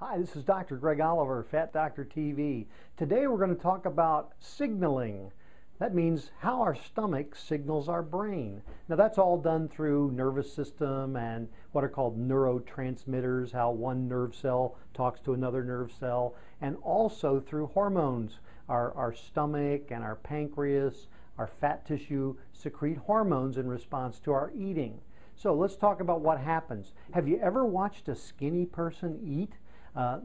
Hi, this is Dr. Greg Oliver, Fat Doctor TV. Today we're going to talk about signaling. That means how our stomach signals our brain. Now that's all done through nervous system and what are called neurotransmitters, how one nerve cell talks to another nerve cell, and also through hormones. Our stomach and our pancreas, our fat tissue secrete hormones in response to our eating. So let's talk about what happens. Have you ever watched a skinny person eat?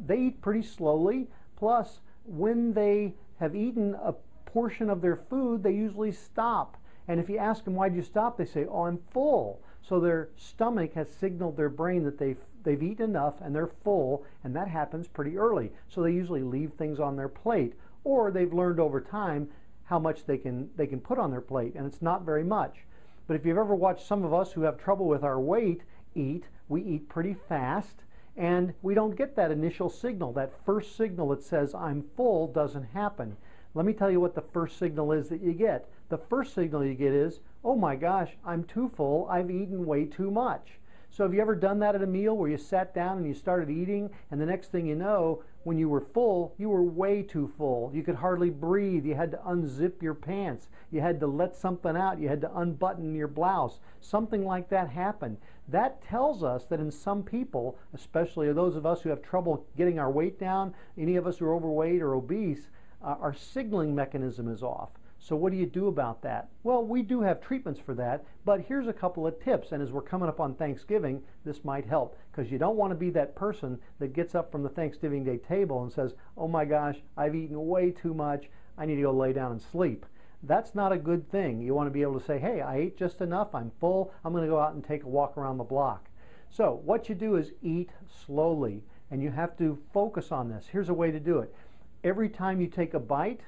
They eat pretty slowly, plus when they have eaten a portion of their food, they usually stop. And if you ask them, why'd you stop? They say, oh, I'm full. So their stomach has signaled their brain that they've eaten enough and they're full, and that happens pretty early. So they usually leave things on their plate, or they've learned over time how much they can put on their plate, and it's not very much. But if you've ever watched some of us who have trouble with our weight eat, we eat pretty fast, and we don't get that initial signal. That first signal that says I'm full doesn't happen. Let me tell you what the first signal is that you get. The first signal you get is, oh my gosh, I'm too full, I've eaten way too much. So have you ever done that at a meal where you sat down and you started eating, and the next thing you know, when you were full, you were way too full. You could hardly breathe. You had to unzip your pants. You had to let something out. You had to unbutton your blouse. Something like that happened. That tells us that in some people, especially those of us who have trouble getting our weight down, any of us who are overweight or obese, our signaling mechanism is off. So what do you do about that? Well, we do have treatments for that, but here's a couple of tips, and as we're coming up on Thanksgiving, this might help, because you don't want to be that person that gets up from the Thanksgiving Day table and says, oh my gosh, I've eaten way too much, I need to go lay down and sleep. That's not a good thing. You want to be able to say, hey, I ate just enough, I'm full, I'm going to go out and take a walk around the block. So what you do is eat slowly, and you have to focus on this. Here's a way to do it. Every time you take a bite,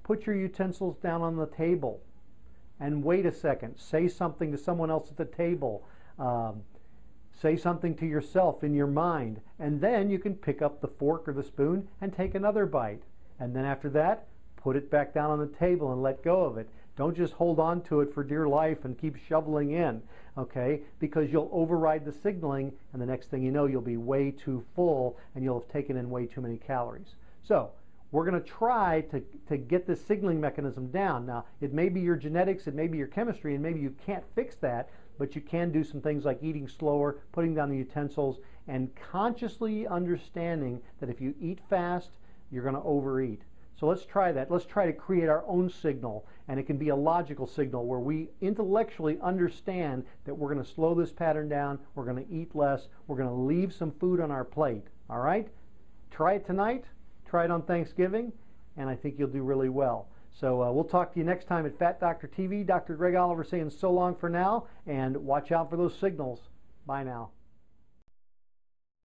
put your utensils down on the table and wait a second. Say something to someone else at the table. Say something to yourself in your mind. And then you can pick up the fork or the spoon and take another bite. And then after that, put it back down on the table and let go of it. Don't just hold on to it for dear life and keep shoveling in, okay? Because you'll override the signaling, and the next thing you know, you'll be way too full and you'll have taken in way too many calories. So we're going to try to get this signaling mechanism down. Now, it may be your genetics, it may be your chemistry, and maybe you can't fix that, but you can do some things like eating slower, putting down the utensils, and consciously understanding that if you eat fast, you're going to overeat. So let's try that. Let's try to create our own signal, and it can be a logical signal where we intellectually understand that we're going to slow this pattern down, we're going to eat less, we're going to leave some food on our plate. All right? Try it tonight. Try it on Thanksgiving, and I think you'll do really well. So we'll talk to you next time at Fat Doctor TV. Dr. Greg Oliver saying so long for now, and watch out for those signals. Bye now.